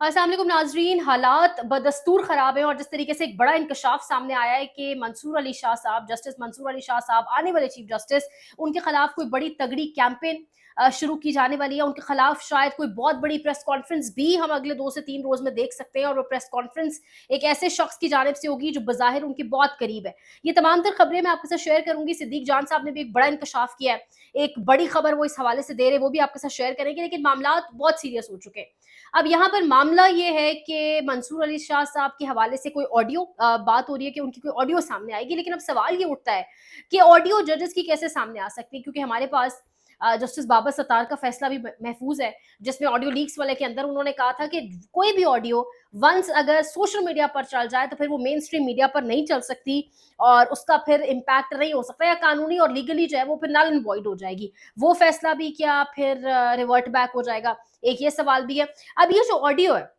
अस्सलाम वालेकुम नाजरीन, हालात बदस्तूर ख़राब हैं और जिस तरीके से एक बड़ा इंकशाफ सामने आया है कि मंसूर अली शाह साहब, जस्टिस मंसूर अली शाह साहब आने वाले चीफ जस्टिस, उनके खिलाफ कोई बड़ी तगड़ी कैंपेन शुरू की जाने वाली है। उनके खिलाफ शायद कोई बहुत बड़ी प्रेस कॉन्फ्रेंस भी हम अगले 2 से 3 रोज में देख सकते हैं, और वो प्रेस कॉन्फ्रेंस एक ऐसे शख्स की जानिब से होगी जो बज़ाहिर उनके बहुत करीब है। ये तमाम तर खबरें मैं आपके साथ शेयर करूंगी। सिद्दीक जान साहब ने भी एक बड़ा इंकशाफ किया है, एक बड़ी खबर वो इस हवाले से दे रहे, वो भी आपके साथ शेयर करेंगे। लेकिन मामला बहुत सीरियस हो चुके हैं। अब यहाँ पर मामला ये है कि मंसूर अली शाह साहब के हवाले से कोई ऑडियो बात हो रही है कि उनकी कोई ऑडियो सामने आएगी, लेकिन अब सवाल ये उठता है कि ऑडियो जजेस की कैसे सामने आ सकती है, क्योंकि हमारे पास जस्टिस बाबर सत्तार का फैसला भी महफूज है, जिसमें ऑडियो लीक्स वाले के अंदर उन्होंने कहा था कि कोई भी ऑडियो वंस अगर सोशल मीडिया पर चल जाए तो फिर वो मेन स्ट्रीम मीडिया पर नहीं चल सकती, और उसका फिर इम्पैक्ट नहीं हो सकता, या कानूनी और लीगली जो है वो फिर नल एंड वॉइड हो जाएगी। वो फैसला भी क्या फिर रिवर्ट बैक हो जाएगा, एक ये सवाल भी है। अब ये जो ऑडियो है,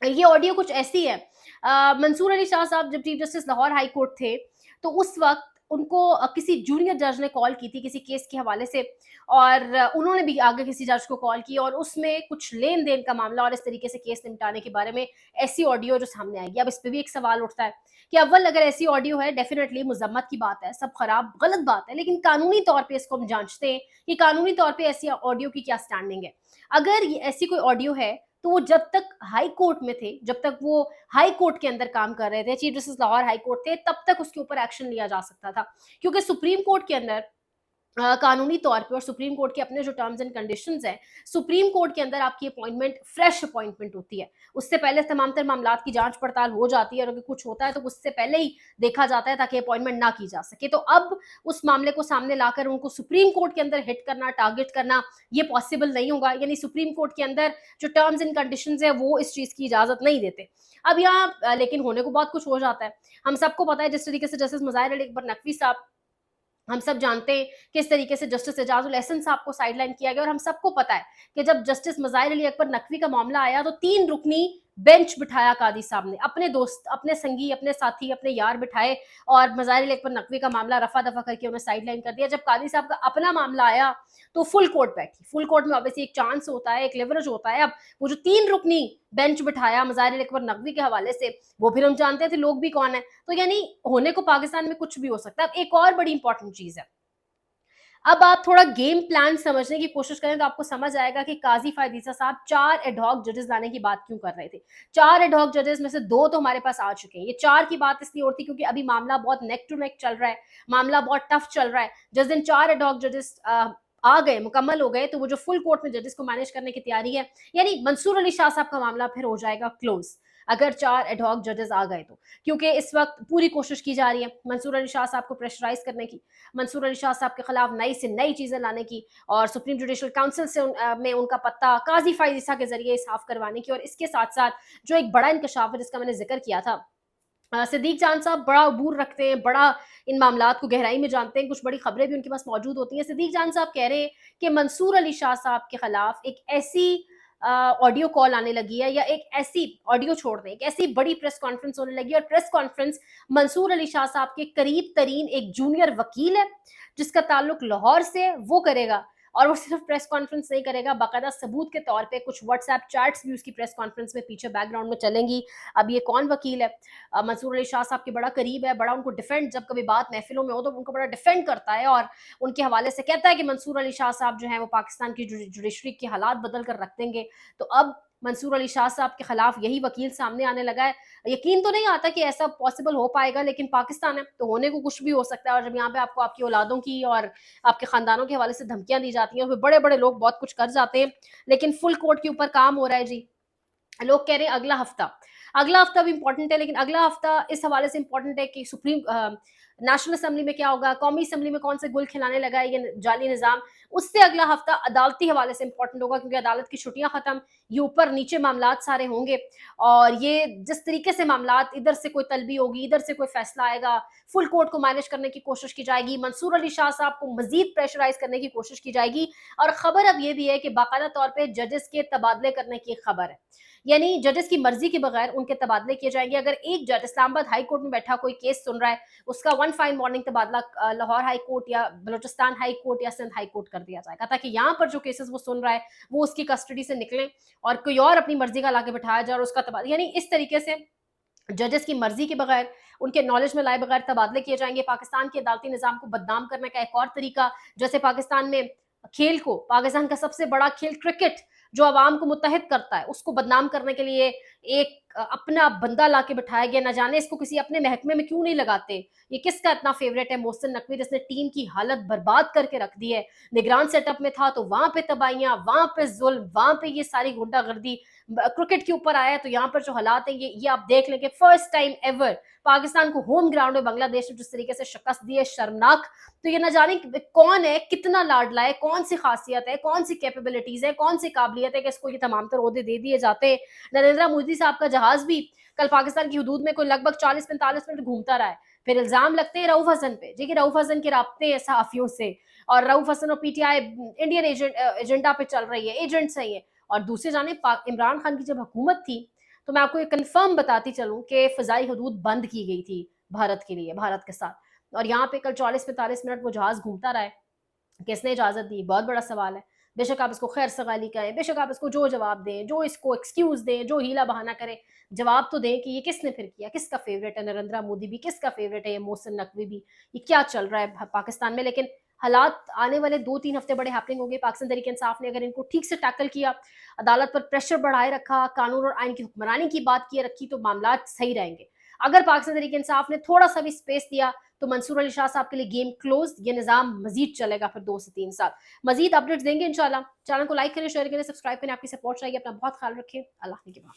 ये ऑडियो कुछ ऐसी है। मंसूर अली शाह साहब जब chief justice Lahore high court थे, तो उस वक्त उनको किसी जूनियर जज ने कॉल की थी किसी केस के हवाले से, और उन्होंने भी आगे किसी जज को कॉल की, और उसमें कुछ लेन देन का मामला और इस तरीके से केस निपटाने के बारे में ऐसी ऑडियो जो सामने आएगी। अब इस पर भी एक सवाल उठता है कि अव्वल अगर ऐसी ऑडियो है, डेफिनेटली मुजम्मत की बात है, सब खराब गलत बात है, लेकिन कानूनी तौर पर इसको हम जांचते हैं कि कानूनी तौर पर ऐसी ऑडियो की क्या स्टैंडिंग है। अगर ये ऐसी कोई ऑडियो है, तो वो जब तक हाई कोर्ट में थे, जब तक वो हाई कोर्ट के अंदर काम कर रहे थे, chief justice Lahore high court थे, तब तक उसके ऊपर एक्शन लिया जा सकता था, क्योंकि सुप्रीम कोर्ट के अंदर कानूनी तौर पे और सुप्रीम कोर्ट के अपने जो टर्म्स एंड कंडीशंस हैं, सुप्रीम कोर्ट के अंदर आपकी अपॉइंटमेंट फ्रेश अपॉइंटमेंट होती है। उससे पहले तमाम तर मामलात की जांच पड़ताल हो जाती है, और अगर कुछ होता है तो उससे पहले ही देखा जाता है ताकि अपॉइंटमेंट ना की जा सके। तो अब उस मामले को सामने लाकर उनको सुप्रीम कोर्ट के अंदर हिट करना, टारगेट करना, ये पॉसिबल नहीं होगा। यानी सुप्रीम कोर्ट के अंदर जो टर्म्स एंड कंडीशंस है वो इस चीज की इजाजत नहीं देते। अब यहाँ लेकिन होने को बहुत कुछ हो जाता है। हम सबको पता है जिस तरीके से जस्टिस मुज़ाहिर अली अकबर नकवी साहब, हम सब जानते हैं किस तरीके से जस्टिस एजाजुल एहसन साहब को साइडलाइन किया गया, और हम सबको पता है कि जब जस्टिस मुज़ाहिर अली अकबर नकवी का मामला आया तो 3 रुकनी बेंच बिठाया कादी साहब ने, अपने दोस्त, अपने संगी, अपने साथी, अपने यार बिठाए, और मुज़ाहिर अली अकबर नकवी का मामला रफा दफा करके उन्हें साइडलाइन कर दिया। जब कादी साहब का अपना मामला आया तो फुल कोर्ट बैठी। फुल कोर्ट में ऑब्वियसली एक चांस होता है, एक लेवरेज होता है। अब वो जो 3 रुकनी बेंच बिठाया मुज़ाहिर अली अकबर नकवी के हवाले से, वो फिर हम जानते थे लोग भी कौन है। तो यानी होने को पाकिस्तान में कुछ भी हो सकता है। अब एक और बड़ी इंपॉर्टेंट चीज है, अब आप थोड़ा गेम प्लान समझने की कोशिश करें तो आपको समझ आएगा कि काजी फायदीसा साहब 4 एडहॉक जजेस लाने की बात क्यों कर रहे थे। 4 एडहॉक जजेस में से 2 तो हमारे पास आ चुके हैं। ये 4 की बात इसलिए होती क्योंकि अभी मामला बहुत नेक टू नेक चल रहा है, मामला बहुत टफ चल रहा है। जिस दिन 4 एडहॉक जजेस आ गए, मुकम्मल हो गए, तो वो जो फुल कोर्ट में जजेस को मैनेज करने की तैयारी है, यानी मंसूर अली शाह साहब का मामला फिर हो जाएगा क्लोज, अगर 4 एडहॉक जजेस आ गए तो। क्योंकि इस वक्त पूरी कोशिश की जा रही है मंसूर अली शाह साहब को प्रेशराइज करने की, मंसूर अली शाह साहब के खिलाफ नई से नई चीजें लाने की, और सुप्रीम जुडिशल काउंसिल से में उनका पत्ता काजी फायजीसा के जरिए साफ करवाने की। और इसके साथ साथ जो एक बड़ा इंकशाफ है जिसका मैंने जिक्र किया था, सिद्दीक जान साहब बड़ा अबूर रखते हैं, बड़ा इन मामलात को गहराई में जानते हैं, कुछ बड़ी खबरें भी उनके पास मौजूद होती हैं। सिद्दीक जान साहब कह रहे हैं कि मंसूर अली शाह साहब के खिलाफ एक ऐसी ऑडियो कॉल आने लगी है, या एक ऐसी ऑडियो छोड़ दें, एक ऐसी बड़ी प्रेस कॉन्फ्रेंस होने लगी, और प्रेस कॉन्फ्रेंस मंसूर अली शाह साहब के करीब तरीन एक जूनियर वकील है जिसका ताल्लुक लाहौर से, वो करेगा। और वो सिर्फ प्रेस कॉन्फ्रेंस नहीं करेगा, बाकायदा सबूत के तौर पे कुछ व्हाट्सएप चैट्स भी उसकी प्रेस कॉन्फ्रेंस में पीछे बैकग्राउंड में चलेंगी। अब ये कौन वकील है? मंसूर अली शाह साहब के बड़ा करीब है, बड़ा उनको डिफेंड, जब कभी बात महफिलों में हो तो उनको बड़ा डिफेंड करता है, और उनके हवाले से कहता है कि मंसूर अली शाह साहब जो है वो पाकिस्तान की जुडिशरी के हालात बदल कर रख देंगे। तो अब मंसूर अली शाह साहब के खिलाफ यही वकील सामने आने लगा है। यकीन तो नहीं आता कि ऐसा पॉसिबल हो पाएगा, लेकिन पाकिस्तान है तो होने को कुछ भी हो सकता है। और जब यहाँ पे आपको आपकी औलादों की और आपके खानदानों के हवाले से धमकियां दी जाती हैं, और फिर बड़े बड़े लोग बहुत कुछ कर जाते हैं, लेकिन फुल कोर्ट के ऊपर काम हो रहा है जी। लोग कह रहे हैं अगला हफ्ता भी इंपॉर्टेंट है, लेकिन अगला हफ्ता इस हवाले से इंपॉर्टेंट है कि सुप्रीम नेशनल असेंबली में क्या होगा, कौमी असेंबली में कौन से गुल खिलाने लगा है ये जाली निजाम। उससे अगला हफ्ता अदालती हवाले से इंपॉर्टेंट होगा, क्योंकि अदालत की छुट्टियां खत्म, ये ऊपर नीचे मामलात सारे होंगे, और ये जिस तरीके से मामलात, इधर से कोई तलबी होगी, इधर से कोई फैसला आएगा, फुल कोर्ट को मैनेज करने की कोशिश की जाएगी, मंसूर अली शाह साहब को मजीद प्रेशराइज करने की कोशिश की जाएगी। और खबर अब ये भी है कि बाकायदा तौर पर जजेस के तबादले करने की खबर है, यानी जजेस की मर्जी के बगैर उनके तबादले किए जाएंगे। अगर एक जज इस्लामाबाद हाई कोर्ट में बैठा कोई केस सुन रहा है, उसका वन फाइन मॉर्निंग तबादला लाहौर हाई कोर्ट या बलूचिस्तान हाई कोर्ट या सिंध हाई कोर्ट कर दिया जाएगा, ताकि यहाँ पर जो केसेस वो सुन रहा है वो उसकी कस्टडी से निकलें और कोई और अपनी मर्जी का लाके बिठाया जाए और उसका तबादला, यानी इस तरीके से जजेस की मर्जी के बगैर, उनके नॉलेज में लाए बगैर तबादले किए जाएंगे। पाकिस्तान के अदालती निज़ाम को बदनाम करने का एक और तरीका, जैसे पाकिस्तान में खेल को, पाकिस्तान का सबसे बड़ा खेल क्रिकेट जो अवाम को मुत्तहिद करता है, उसको बदनाम करने के लिए एक अपना बंदा लाके बिठाया गया। न जाने इसको किसी अपने महकमे में क्यों नहीं लगाते, ये किसका इतना फेवरेट है मोहसिन नकवी, जिसने टीम की हालत बर्बाद करके रख दी है। निगरान सेटअप में था तो वहां पे तबाहियां, वहां पे जुल्म, वहां पे ये सारी गुंडागर्दी। क्रिकेट के ऊपर आया है तो यहाँ पर जो हालात है ये आप देख लें कि फर्स्ट टाइम एवर पाकिस्तान को होम ग्राउंड में बांग्लादेश ने जिस तरीके से शिकस्त दी है, शर्मनाक। तो ये न जाने कौन है, कितना लाडला है, कौन सी खासियत है, कौन सी कैपेबिलिटीज है, कौन सी काबिलियत है कि इसको ये तमाम तर ओहदे दे दिए जाते। नरेंद्र मोदी साहब का जहाज भी कल पाकिस्तान की हदूद में कोई लगभग 40-45 मिनट घूमता रहा है। फिर इल्जाम लगते हैं रऊफ हसन पे, जी कि रऊफ हसन के राब्ते हैं सहाफियों से, और रऊफ हसन और पीटीआई इंडियन एजेंडा पे चल रही है, एजेंट्स हैं ये। और दूसरी जानिब इमरान खान की जब हुकूमत थी तो मैं आपको ये कंफर्म बताती चलूं कि फ़िज़ाई हदूद बंद की गई थी भारत के लिए, भारत के साथ। और यहाँ पे कल 40-45 मिनट वो जहाज घूमता रहा है, किसने इजाज़त दी, बहुत बड़ा सवाल है। बेशक आप इसको खैर सगाली कहें, बेशक आप इसको जो जवाब दें, जो इसको एक्सक्यूज़ दें, जो हीला बहाना करें, जवाब तो दें कि ये किसने फिर किया, किसका फेवरेट है नरेंद्र मोदी भी, किसका फेवरेट है ये मोहसिन नकवी भी, ये क्या चल रहा है पाकिस्तान में। लेकिन हालात आने वाले 2-3 हफ्ते बड़े हैपनिंग होंगे। पाकिस्तान तहरीक इंसाफ ने अगर इनको ठीक से टैकल किया, अदालत पर प्रेशर बढ़ाए रखा, कानून और आइन की हुक्मरानी की बात किए रखी, तो मामला सही रहेंगे। अगर पाकिस्तान तहरीक इंसाफ ने थोड़ा सा भी स्पेस दिया तो मंसूर अली शाह साहब के लिए गेम क्लोज, ये निज़ाम मजीद चलेगा फिर 2 से 3 साल। मजीद अपडेट्स देंगे इंशाल्लाह। चैनल को लाइक करें, शेयर करें, सब्सक्राइब करें। आपकी सपोर्ट चाहिए। अपना बहुत ख्याल रखें। अल्लाह के बाद।